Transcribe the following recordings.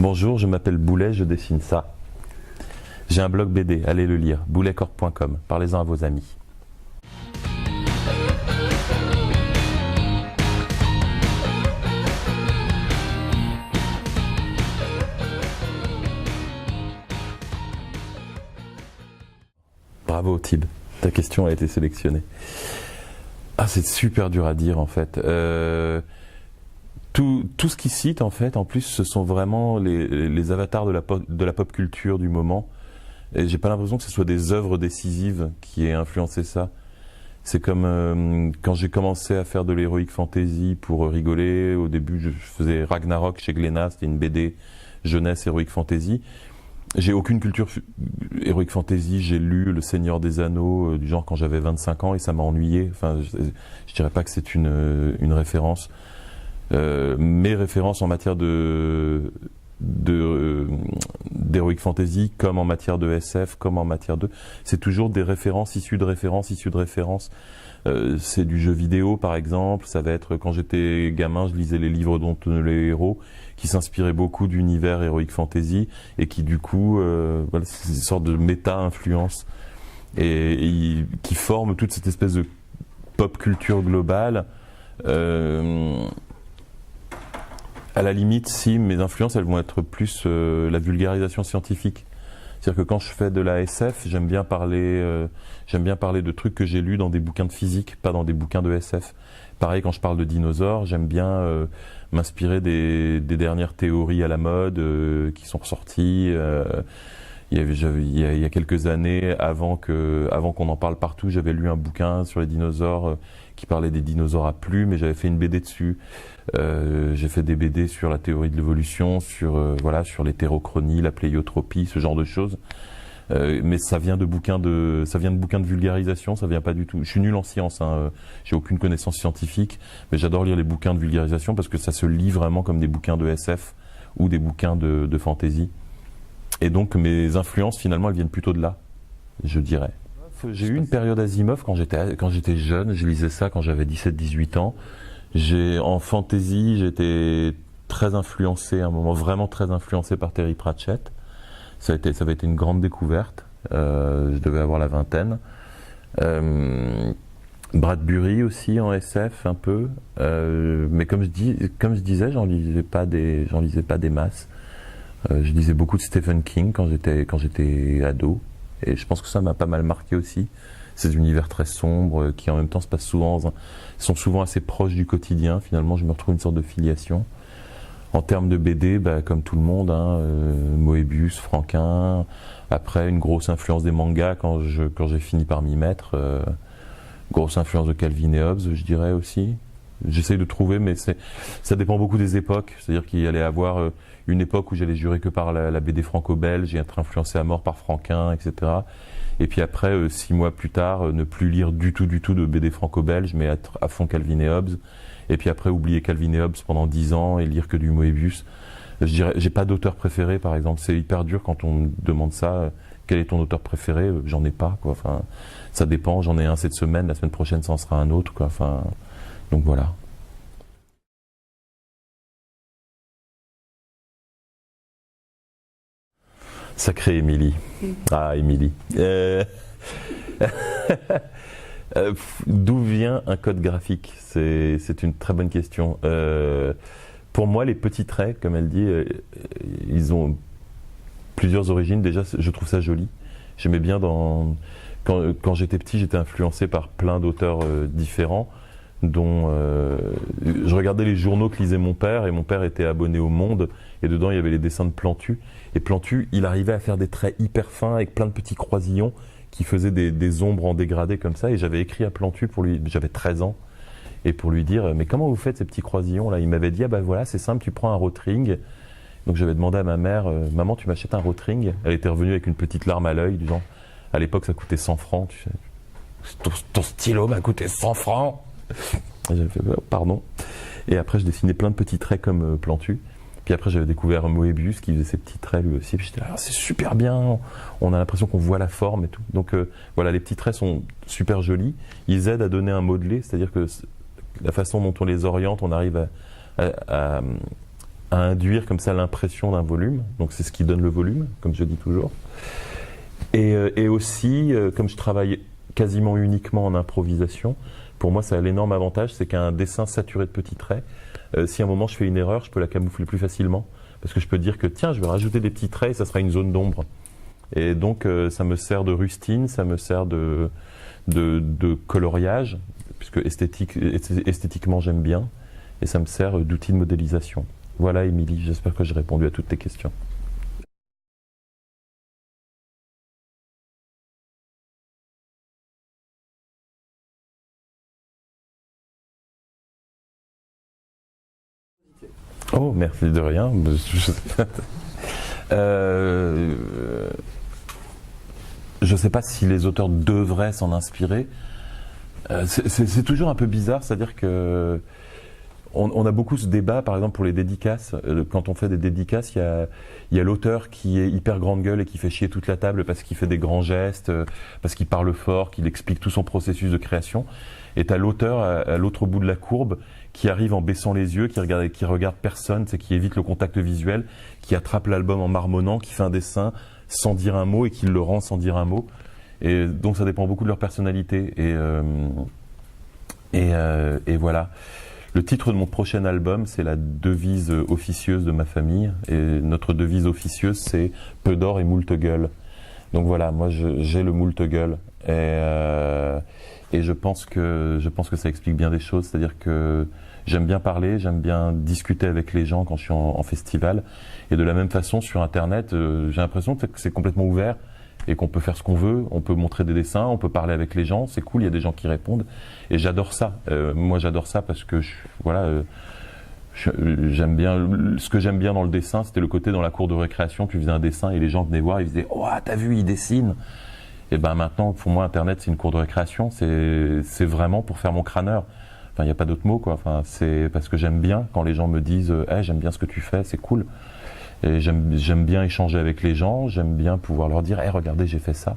Bonjour, je m'appelle Boulet, je dessine ça. J'ai un blog BD, allez le lire, bouletcorp.com. Parlez-en à vos amis. Bravo Thib, ta question a été sélectionnée. Ah, c'est super dur à dire en fait. Tout ce qu'ils citent en fait, en plus, ce sont vraiment les avatars de la pop culture du moment. Et j'ai pas l'impression que ce soit des œuvres décisives qui aient influencé ça. C'est comme quand j'ai commencé à faire de l'heroic fantasy pour rigoler. Au début, je faisais Ragnarok chez Glénat, c'était une BD jeunesse heroic fantasy. J'ai aucune culture heroic fantasy, j'ai lu Le Seigneur des Anneaux du genre quand j'avais 25 ans et ça m'a ennuyé. Enfin, je dirais pas que c'est une référence. Mes références en matière d'heroic fantasy, comme en matière de SF, comme en matière c'est toujours des références issues de références issues de références. C'est du jeu vidéo par exemple, ça va être quand j'étais gamin, je lisais les livres dont les héros, qui s'inspiraient beaucoup d'univers heroic fantasy et qui du coup, voilà, c'est une sorte de méta-influence et qui forment toute cette espèce de pop culture globale. À la limite, si mes influences, elles vont être plus la vulgarisation scientifique. C'est-à-dire que quand je fais de la SF, j'aime bien parler de trucs que j'ai lus dans des bouquins de physique, pas dans des bouquins de SF. Pareil, quand je parle de dinosaures, j'aime bien m'inspirer des dernières théories à la mode qui sont ressorties. Il y a quelques années, avant qu'on en parle partout, j'avais lu un bouquin sur les dinosaures qui parlait des dinosaures à plumes et j'avais fait une BD dessus. J'ai fait des BD sur la théorie de l'évolution, sur l'hétérochronie, la pléiotropie, ce genre de choses. Mais ça vient de bouquins de vulgarisation, ça vient pas du tout. Je suis nul en sciences, hein, j'ai aucune connaissance scientifique, mais j'adore lire les bouquins de vulgarisation parce que ça se lit vraiment comme des bouquins de SF ou des bouquins de fantasy. Et donc mes influences finalement elles viennent plutôt de là, je dirais. J'ai eu une période Asimov quand j'étais jeune, je lisais ça quand j'avais 17-18 ans. En fantasy, j'étais très influencé, à un moment vraiment très influencé par Terry Pratchett. Ça avait été une grande découverte. Je devais avoir la vingtaine. Bradbury aussi en SF un peu, mais comme je disais, j'en lisais pas des masses. Je lisais beaucoup de Stephen King quand j'étais ado, et je pense que ça m'a pas mal marqué aussi. Ces univers très sombres qui en même temps sont souvent assez proches du quotidien. Finalement, je me retrouve une sorte de filiation. En termes de BD, comme tout le monde, hein, Moebius, Franquin. Après, une grosse influence des mangas quand j'ai fini par m'y mettre. Grosse influence de Calvin et Hobbes, je dirais aussi. J'essaye de trouver, mais ça dépend beaucoup des époques. C'est-à-dire qu'il y allait avoir une époque où j'allais jurer que par la BD franco-belge et être influencé à mort par Franquin, etc. Et puis après, 6 mois plus tard, ne plus lire du tout de BD franco-belge, mais être à fond Calvin et Hobbes. Et puis après, oublier Calvin et Hobbes pendant 10 ans et lire que du Moebius. Je dirais, j'ai pas d'auteur préféré, par exemple. C'est hyper dur quand on me demande ça. Quel est ton auteur préféré? J'en ai pas, quoi. Enfin, ça dépend. J'en ai un cette semaine. La semaine prochaine, ça en sera un autre, quoi. Enfin, donc voilà. Sacrée Émilie. Ah, Émilie. D'où vient un code graphique? C'est une très bonne question. Pour moi, les petits traits, comme elle dit, ils ont plusieurs origines. Déjà, je trouve ça joli. J'aimais bien quand j'étais petit, j'étais influencé par plein d'auteurs différents, dont je regardais les journaux que lisait mon père, et mon père était abonné au Monde, et dedans il y avait les dessins de Plantu. Et Plantu, il arrivait à faire des traits hyper fins avec plein de petits croisillons qui faisaient des ombres en dégradé comme ça. Et j'avais écrit à Plantu pour lui, j'avais 13 ans, et pour lui dire mais comment vous faites ces petits croisillons là? Il m'avait dit voilà, c'est simple, tu prends un Rotring. Donc j'avais demandé à ma mère, maman, tu m'achètes un Rotring? Elle était revenue avec une petite larme à l'œil, du genre, à l'époque ça coûtait 100 francs, tu sais. Ton stylo m'a coûté 100 francs. J'avais fait pardon. Et après je dessinais plein de petits traits comme Plantu. Puis après j'avais découvert Moebius qui faisait ses petits traits lui aussi. Puis j'étais là, c'est super bien, on a l'impression qu'on voit la forme et tout. Donc voilà, les petits traits sont super jolis. Ils aident à donner un modelé, c'est-à-dire que la façon dont on les oriente, on arrive à à induire comme ça l'impression d'un volume. Donc c'est ce qui donne le volume, comme je dis toujours. Et aussi, comme je travaille quasiment uniquement en improvisation, pour moi ça a l'énorme avantage, c'est qu'un dessin saturé de petits traits, si à un moment je fais une erreur, je peux la camoufler plus facilement. Parce que je peux dire que tiens, je vais rajouter des petits traits et ça sera une zone d'ombre. Et donc ça me sert de rustine, ça me sert de coloriage, puisque esthétiquement j'aime bien, et ça me sert d'outil de modélisation. Voilà Émilie, j'espère que j'ai répondu à toutes tes questions. Oh, merci de rien. Je ne sais pas si les auteurs devraient s'en inspirer. C'est toujours un peu bizarre, c'est-à-dire que on a beaucoup ce débat, par exemple pour les dédicaces. Quand on fait des dédicaces, il y a l'auteur qui est hyper grande gueule et qui fait chier toute la table parce qu'il fait des grands gestes, parce qu'il parle fort, qu'il explique tout son processus de création. Et tu as l'auteur à l'autre bout de la courbe qui arrive en baissant les yeux, qui regarde personne, qui évite le contact visuel, qui attrape l'album en marmonnant, qui fait un dessin sans dire un mot et qui le rend sans dire un mot. Et donc ça dépend beaucoup de leur personnalité. Et voilà. Le titre de mon prochain album, c'est la devise officieuse de ma famille. Et notre devise officieuse, c'est « Peu d'or et moult gueule ». Donc voilà, moi j'ai le moult gueule. Et je pense que ça explique bien des choses. C'est-à-dire que j'aime bien parler, j'aime bien discuter avec les gens quand je suis en festival. Et de la même façon, sur Internet, j'ai l'impression que c'est complètement ouvert et qu'on peut faire ce qu'on veut. On peut montrer des dessins, on peut parler avec les gens. C'est cool, il y a des gens qui répondent. Et j'adore ça. Moi, j'adore ça parce que, j'aime bien. Ce que j'aime bien dans le dessin, c'était le côté dans la cour de récréation. Tu faisais un dessin et les gens venaient voir, ils disaient « Oh, t'as vu, il dessine !» Et ben maintenant, pour moi, Internet, c'est une cour de récréation. C'est vraiment pour faire mon crâneur. Enfin, il n'y a pas d'autre mot, quoi. Enfin, c'est parce que j'aime bien quand les gens me disent hey, j'aime bien ce que tu fais, c'est cool. Et j'aime bien échanger avec les gens, j'aime bien pouvoir leur dire hey, regardez, j'ai fait ça.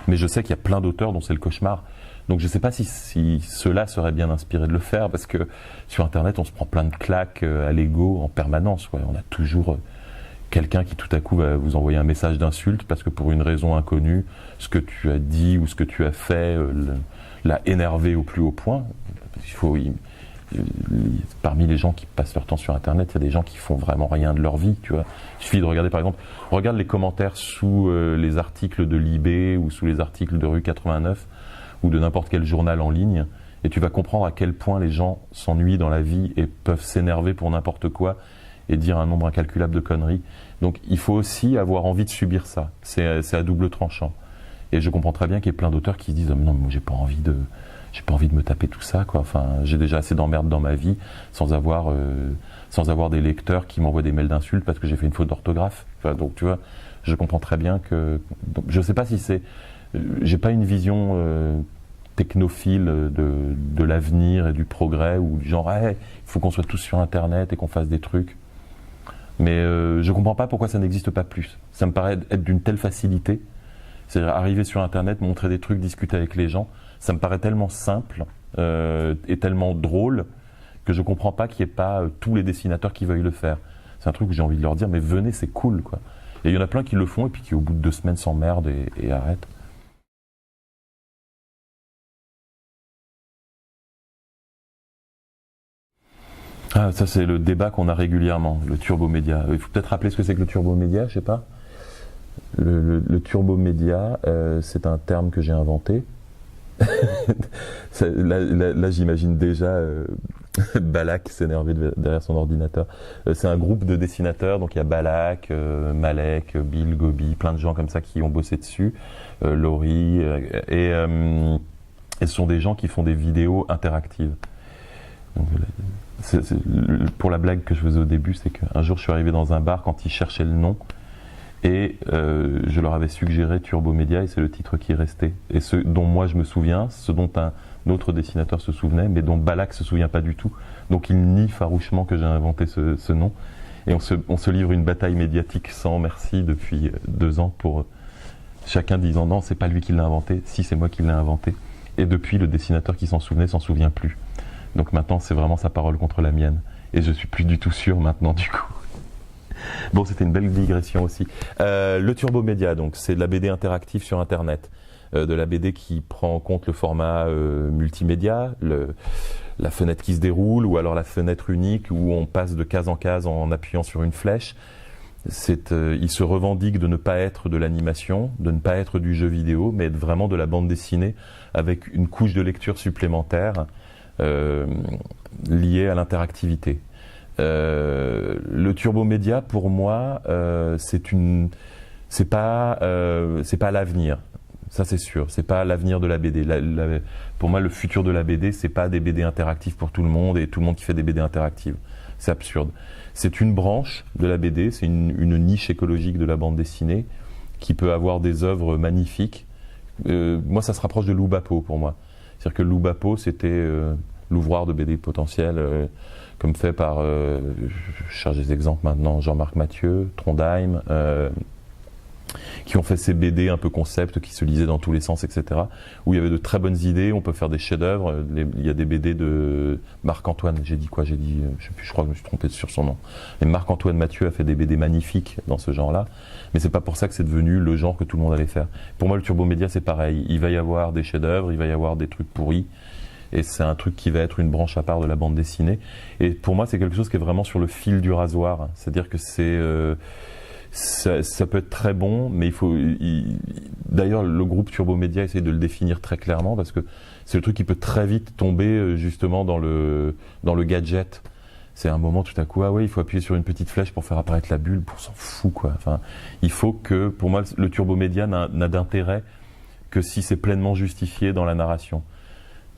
Mais je sais qu'il y a plein d'auteurs dont c'est le cauchemar. Donc je ne sais pas si ceux-là seraient bien inspirés de le faire, parce que sur Internet, on se prend plein de claques à l'ego en permanence. Ouais. On a toujours quelqu'un qui tout à coup va vous envoyer un message d'insulte parce que pour une raison inconnue, ce que tu as dit ou ce que tu as fait l'a énervé au plus haut point. Parmi les gens qui passent leur temps sur Internet, il y a des gens qui font vraiment rien de leur vie, tu vois. Il suffit de regarder, par exemple, regarde les commentaires sous les articles de Libé ou sous les articles de Rue 89 ou de n'importe quel journal en ligne, et tu vas comprendre à quel point les gens s'ennuient dans la vie et peuvent s'énerver pour n'importe quoi et dire un nombre incalculable de conneries. Donc il faut aussi avoir envie de subir ça. C'est à double tranchant. Et je comprends très bien qu'il y ait plein d'auteurs qui se disent oh, non, moi j'ai pas envie de me taper tout ça, quoi. Enfin, j'ai déjà assez d'emmerdes dans ma vie sans avoir des lecteurs qui m'envoient des mails d'insultes parce que j'ai fait une faute d'orthographe. Enfin, donc tu vois, je comprends très bien que. Donc, je sais pas si c'est. J'ai pas une vision technophile de l'avenir et du progrès ou du genre hey, il faut qu'on soit tous sur Internet et qu'on fasse des trucs. Mais je comprends pas pourquoi ça n'existe pas plus. Ça me paraît être d'une telle facilité. C'est-à-dire arriver sur Internet, montrer des trucs, discuter avec les gens. Ça me paraît tellement simple et tellement drôle que je comprends pas qu'il n'y ait pas tous les dessinateurs qui veuillent le faire. C'est un truc où j'ai envie de leur dire mais venez, c'est cool, quoi. Et il y en a plein qui le font et puis qui au bout de 2 semaines s'emmerdent et arrêtent. Ah, ça c'est le débat qu'on a régulièrement, le turbomédia. Il faut peut-être rappeler ce que c'est que le turbomédia, je sais pas. Le turbomédia, c'est un terme que j'ai inventé. Là j'imagine déjà Balak s'énerver derrière son ordinateur. C'est un groupe de dessinateurs, donc il y a Balak, Malek, Bill, Gobi, plein de gens comme ça qui ont bossé dessus, Laurie, et ce sont des gens qui font des vidéos interactives. Donc, pour la blague que je faisais au début, c'est qu'un jour je suis arrivé dans un bar quand ils cherchaient le nom et je leur avais suggéré Turbomédia et c'est le titre qui est resté. Et ce dont moi je me souviens, ce dont un autre dessinateur se souvenait, mais dont Balak se souvient pas du tout. Donc il nie farouchement que j'ai inventé ce nom. Et on se livre une bataille médiatique sans merci depuis 2 ans pour chacun disant non, c'est pas lui qui l'a inventé, si c'est moi qui l'ai inventé. Et depuis, le dessinateur qui s'en souvenait s'en souvient plus. Donc maintenant, c'est vraiment sa parole contre la mienne. Et je suis plus du tout sûr maintenant, du coup. Bon, c'était une belle digression aussi. Le Turbo Média, donc, c'est de la BD interactive sur Internet. De la BD qui prend en compte le format multimédia, la fenêtre qui se déroule, ou alors la fenêtre unique où on passe de case en case en appuyant sur une flèche. Il se revendique de ne pas être de l'animation, de ne pas être du jeu vidéo, mais être vraiment de la bande dessinée avec une couche de lecture supplémentaire liée à l'interactivité. Le Turbo Média, pour moi, c'est pas l'avenir. Ça, c'est sûr. C'est pas l'avenir de la BD. Pour moi, le futur de la BD, c'est pas des BD interactives pour tout le monde et tout le monde qui fait des BD interactives. C'est absurde. C'est une branche de la BD, c'est une niche écologique de la bande dessinée qui peut avoir des œuvres magnifiques. Moi, ça se rapproche de Lou Bapo pour moi. C'est-à-dire que Lou Bapo, c'était l'ouvroir de BD potentiel, comme fait par, je cherche des exemples maintenant, Jean-Marc Mathieu, Trondheim, qui ont fait ces BD un peu concept, qui se lisaient dans tous les sens, etc. Où il y avait de très bonnes idées, on peut faire des chefs-d'œuvre. Il y a des BD de Marc-Antoine, je sais plus, je crois que je me suis trompé sur son nom. Mais Marc-Antoine Mathieu a fait des BD magnifiques dans ce genre-là, mais c'est pas pour ça que c'est devenu le genre que tout le monde allait faire. Pour moi, le Turbo Média, c'est pareil. Il va y avoir des chefs-d'œuvre, il va y avoir des trucs pourris, et c'est un truc qui va être une branche à part de la bande dessinée. Et pour moi, c'est quelque chose qui est vraiment sur le fil du rasoir. C'est-à-dire que ça peut être très bon, mais d'ailleurs, le groupe Turbo Média essaie de le définir très clairement parce que c'est le truc qui peut très vite tomber justement dans le gadget. C'est un moment tout à coup, ah ouais, il faut appuyer sur une petite flèche pour faire apparaître la bulle, pour s'en fout quoi. Enfin, il faut que, pour moi, le Turbo Média n'a d'intérêt que si c'est pleinement justifié dans la narration.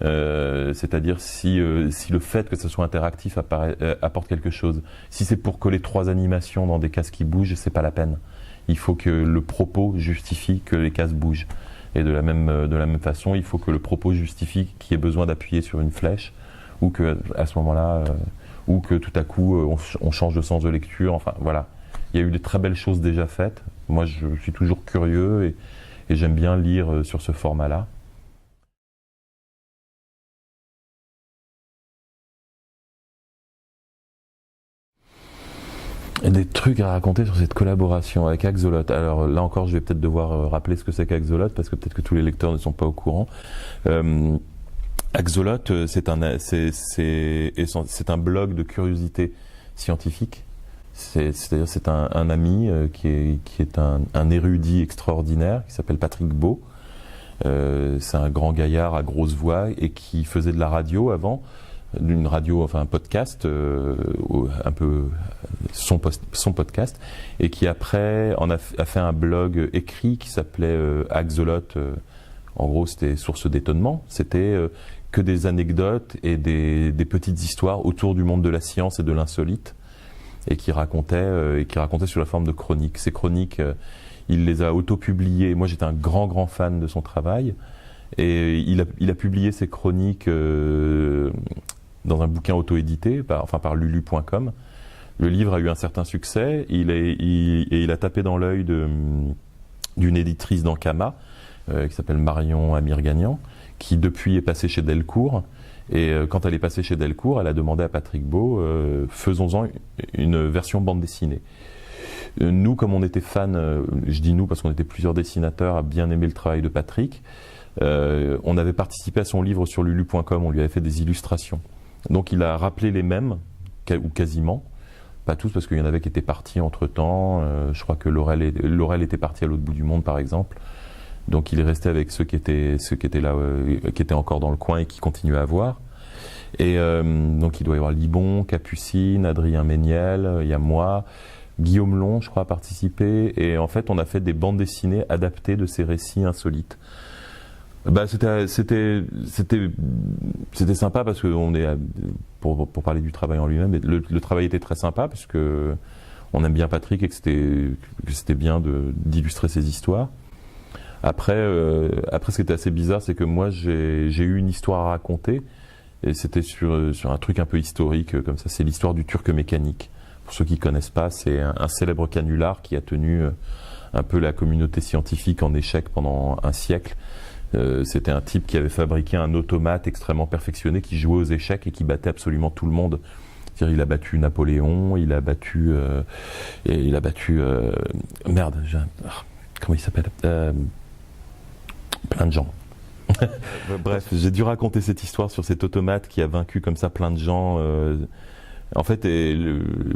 C'est-à-dire si le fait que ce soit interactif apporte quelque chose. Si c'est pour coller 3 animations dans des cases qui bougent, c'est pas la peine. Il faut que le propos justifie que les cases bougent. Et de la même façon, il faut que le propos justifie qu'il y ait besoin d'appuyer sur une flèche, ou que à ce moment-là, ou que tout à coup on change de sens de lecture. Enfin voilà, il y a eu des très belles choses déjà faites. Moi, je suis toujours curieux et j'aime bien lire sur ce format-là. Des trucs à raconter sur cette collaboration avec Axolot. Alors là encore, je vais peut-être devoir rappeler ce que c'est qu'Axolot, parce que peut-être que tous les lecteurs ne sont pas au courant. Axolot, c'est un blog de curiosité scientifique. C'est-à-dire c'est un ami qui est un érudit extraordinaire, qui s'appelle Patrick Beau. C'est un grand gaillard à grosse voix et qui faisait de la radio avant. D'une radio, enfin un podcast, un peu son podcast, et qui après a fait un blog écrit qui s'appelait Axolot. En gros, c'était source d'étonnement. C'était que des anecdotes et des petites histoires autour du monde de la science et de l'insolite, et qui racontait sous la forme de chroniques. Ces chroniques, il les a auto-publiées. Moi, j'étais un grand fan de son travail, et il a publié ces chroniques dans un bouquin auto-édité, par lulu.com. Le livre a eu un certain succès, et il a tapé dans l'œil d'une éditrice d'Ankama, qui s'appelle Marion Amirganian, qui depuis est passée chez Delcourt. Et quand elle est passée chez Delcourt, elle a demandé à Patrick Beau, faisons-en une version bande dessinée. Nous, comme on était fans, je dis nous parce qu'on était plusieurs dessinateurs à bien aimer le travail de Patrick, on avait participé à son livre sur lulu.com, on lui avait fait des illustrations. Donc il a rappelé les mêmes, ou quasiment, pas tous parce qu'il y en avait qui étaient partis entre-temps, je crois que Laurel était parti à l'autre bout du monde par exemple, donc il est resté avec ceux qui étaient là, qui étaient encore dans le coin et qui continuaient à voir. Et donc il doit y avoir Libon, Capucine, Adrien Méniel, il y a moi, Guillaume Long je crois a participé, et en fait on a fait des bandes dessinées adaptées de ces récits insolites. C'était sympa parce que pour parler du travail en lui-même, le travail était très sympa parce que on aime bien Patrick et que c'était bien d'illustrer ses histoires. Après, ce qui était assez bizarre, c'est que moi j'ai eu une histoire à raconter, et c'était sur un truc un peu historique comme ça. C'est l'histoire du Turc mécanique. Pour ceux qui ne connaissent pas, c'est un célèbre canular qui a tenu un peu la communauté scientifique en échec pendant un siècle. C'était un type qui avait fabriqué un automate extrêmement perfectionné qui jouait aux échecs et qui battait absolument tout le monde C'est-à-dire, il a battu Napoléon, il a battu merde, comment il s'appelle, plein de gens. Bref, j'ai dû raconter cette histoire sur cet automate qui a vaincu comme ça plein de gens. En fait,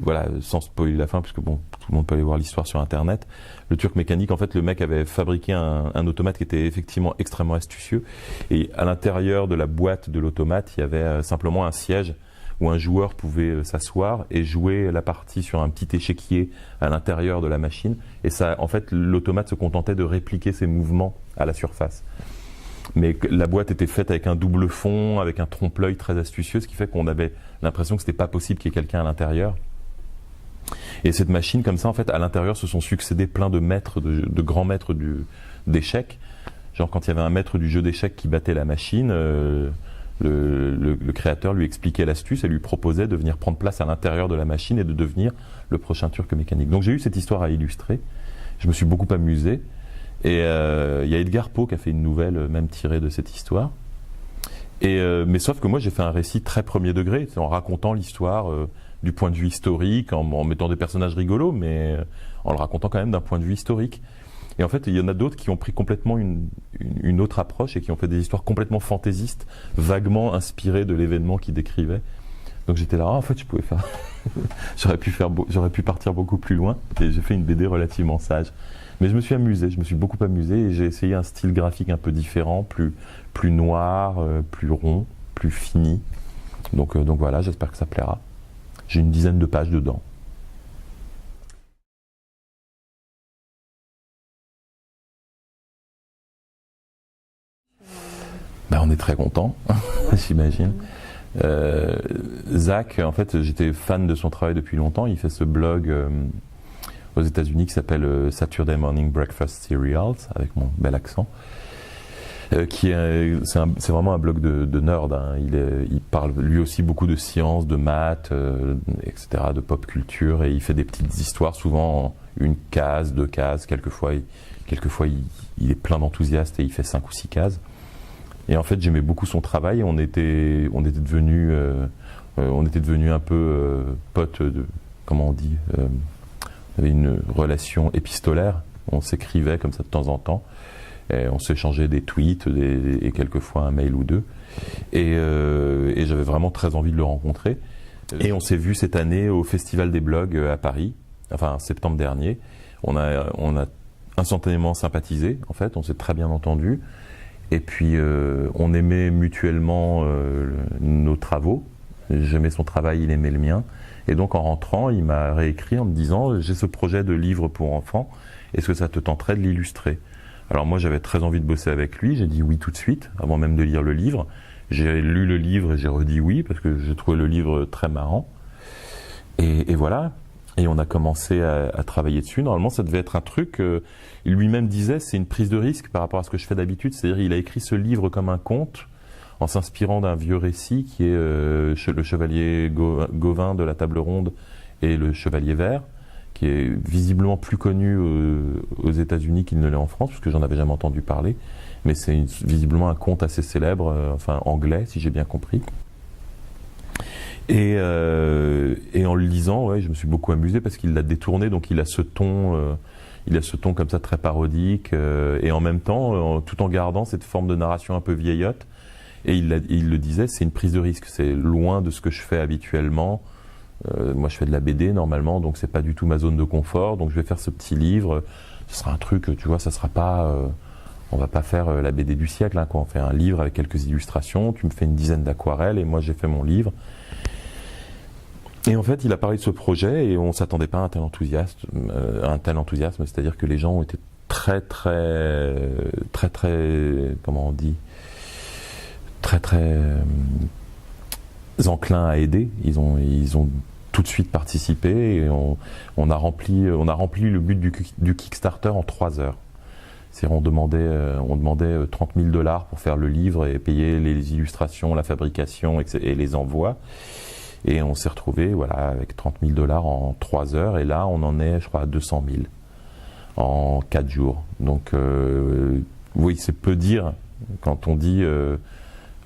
voilà, sans spoiler la fin, puisque bon, tout le monde peut aller voir l'histoire sur Internet. Le Turc Mécanique, en fait, le mec avait fabriqué un automate qui était effectivement extrêmement astucieux. Et à l'intérieur de la boîte de l'automate, il y avait simplement un siège où un joueur pouvait s'asseoir et jouer la partie sur un petit échiquier à l'intérieur de la machine. Et ça, en fait, l'automate se contentait de répliquer ses mouvements à la surface. Mais la boîte était faite avec un double fond, avec un trompe-l'œil très astucieux, ce qui fait qu'on avait l'impression que c'était pas possible qu'il y ait quelqu'un à l'intérieur. Et cette machine, comme ça, en fait, à l'intérieur se sont succédés plein de maîtres, de grands maîtres d'échecs. Genre quand il y avait un maître du jeu d'échecs qui battait la machine, le créateur lui expliquait l'astuce et lui proposait de venir prendre place à l'intérieur de la machine et de devenir le prochain Turc Mécanique. Donc j'ai eu cette histoire à illustrer. Je me suis beaucoup amusé. Et il y a Edgar Poe qui a fait une nouvelle même tirée de cette histoire. Mais sauf que moi j'ai fait un récit très premier degré, en racontant l'histoire du point de vue historique, en mettant des personnages rigolos, mais en le racontant quand même d'un point de vue historique. Et en fait, il y en a d'autres qui ont pris complètement une autre approche et qui ont fait des histoires complètement fantaisistes, vaguement inspirées de l'événement qu'ils décrivaient. Donc j'étais là, en fait, je pouvais faire, j'aurais pu partir beaucoup plus loin. Et j'ai fait une BD relativement sage. Mais je me suis amusé, je me suis beaucoup amusé et j'ai essayé un style graphique un peu différent, plus noir, plus rond, plus fini. Donc voilà, j'espère que ça plaira. J'ai une dizaine de pages dedans. Ben, on est très content, j'imagine. Zach, en fait, j'étais fan de son travail depuis longtemps. Il fait ce blog aux États-Unis qui s'appelle Saturday Morning Breakfast Cereals, avec mon bel accent. C'est vraiment un blog de nerd. Hein. Il parle lui aussi beaucoup de sciences, de maths, etc., de pop culture, et il fait des petites histoires, souvent en une case, deux cases. Quelquefois, il est plein d'enthousiastes et il fait 5 ou 6 cases. Et en fait, j'aimais beaucoup son travail. On était devenus un peu potes. Comment on dit on avait une relation épistolaire. On s'écrivait comme ça de temps en temps. Et on s'échangeait des tweets et quelquefois un mail ou deux. Et j'avais vraiment très envie de le rencontrer. Et on s'est vu cette année au Festival des blogs à Paris, enfin septembre dernier. On a instantanément sympathisé, en fait, on s'est très bien entendu. Et puis on aimait mutuellement nos travaux. J'aimais son travail, il aimait le mien. Et donc en rentrant, il m'a réécrit en me disant « J'ai ce projet de livre pour enfants, est-ce que ça te tenterait de l'illustrer ?» Alors moi j'avais très envie de bosser avec lui, j'ai dit oui tout de suite, avant même de lire le livre. J'ai lu le livre et j'ai redit oui, parce que j'ai trouvé le livre très marrant. Et voilà, et on a commencé à travailler dessus. Normalement ça devait être un truc, il lui-même disait, c'est une prise de risque par rapport à ce que je fais d'habitude. C'est-à-dire il a écrit ce livre comme un conte, en s'inspirant d'un vieux récit qui est le chevalier Gauvin de la Table Ronde et le chevalier vert, qui est visiblement plus connu aux États-Unis qu'il ne l'est en France, puisque j'en avais jamais entendu parler. Mais c'est visiblement un conte assez célèbre, enfin anglais, si j'ai bien compris. Et en le lisant, ouais, je me suis beaucoup amusé parce qu'il l'a détourné, donc il a ce ton comme ça très parodique, et en même temps, tout en gardant cette forme de narration un peu vieillotte. Et il le disait, c'est une prise de risque, c'est loin de ce que je fais habituellement. Moi je fais de la BD normalement, donc c'est pas du tout ma zone de confort, donc je vais faire ce petit livre. Ce sera un truc, tu vois, ça sera pas, on va pas faire la BD du siècle, hein, quoi. On fait un livre avec quelques illustrations, tu me fais une dizaine d'aquarelles et moi j'ai fait mon livre. Et en fait il a parlé de ce projet et on s'attendait pas à un tel enthousiasme, c'est-à-dire que les gens ont été très, comment on dit, très enclins à aider. Ils ont tout de suite participé et on a rempli le but du Kickstarter en 3 heures. C'est-à-dire on demandait 30 000 $ pour faire le livre et payer les illustrations, la fabrication et les envois. Et on s'est retrouvé avec 30 000 $ en 3 heures. Et là, on en est, je crois, à 200 000 en 4 jours. Donc, oui, c'est peu dire quand on dit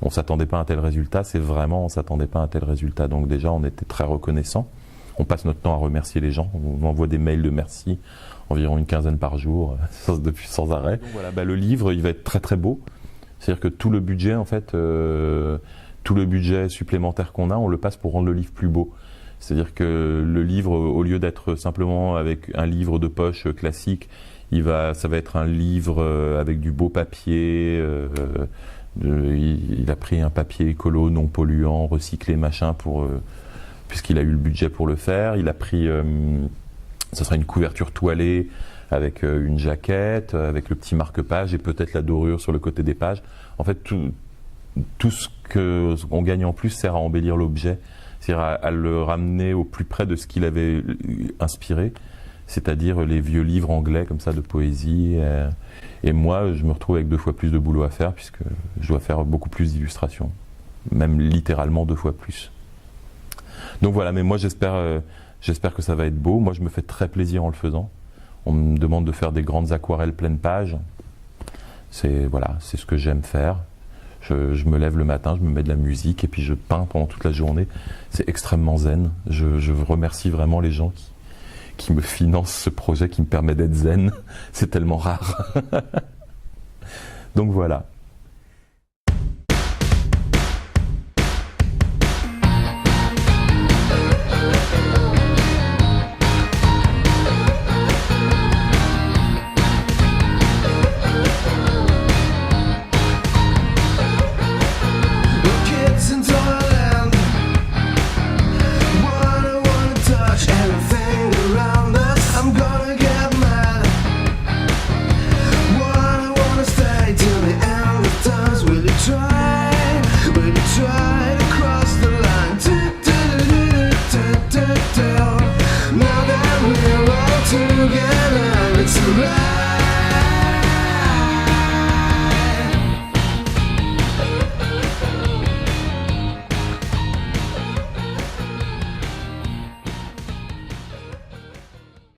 on s'attendait pas à un tel résultat, c'est vraiment on s'attendait pas à un tel résultat. Donc déjà, on était très reconnaissants. On passe notre temps à remercier les gens, on envoie des mails de merci, environ une quinzaine par jour, depuis sans arrêt. Donc voilà, le livre, il va être très très beau. C'est-à-dire que tout le budget, en fait, tout le budget supplémentaire qu'on a, on le passe pour rendre le livre plus beau. C'est-à-dire que le livre, au lieu d'être simplement avec un livre de poche classique, ça va être un livre avec du beau papier. Il a pris un papier écolo, non polluant, recyclé, machin, puisqu'il a eu le budget pour le faire. Il a pris, ça sera une couverture toilée avec une jaquette, avec le petit marque-page et peut-être la dorure sur le côté des pages. En fait, tout ce qu'on gagne en plus sert à embellir l'objet, c'est-à-dire à le ramener au plus près de ce qu'il avait inspiré, c'est-à-dire les vieux livres anglais comme ça de poésie. Et moi, je me retrouve avec 2 fois plus de boulot à faire puisque je dois faire beaucoup plus d'illustrations, même littéralement 2 fois plus. Donc voilà, mais moi j'espère que ça va être beau. Moi je me fais très plaisir en le faisant. On me demande de faire des grandes aquarelles pleines pages. C'est ce que j'aime faire. Je me lève le matin, je me mets de la musique et puis je peins pendant toute la journée. C'est extrêmement zen. Je remercie vraiment les gens qui me financent ce projet qui me permet d'être zen. C'est tellement rare. Donc voilà. Together, it's right.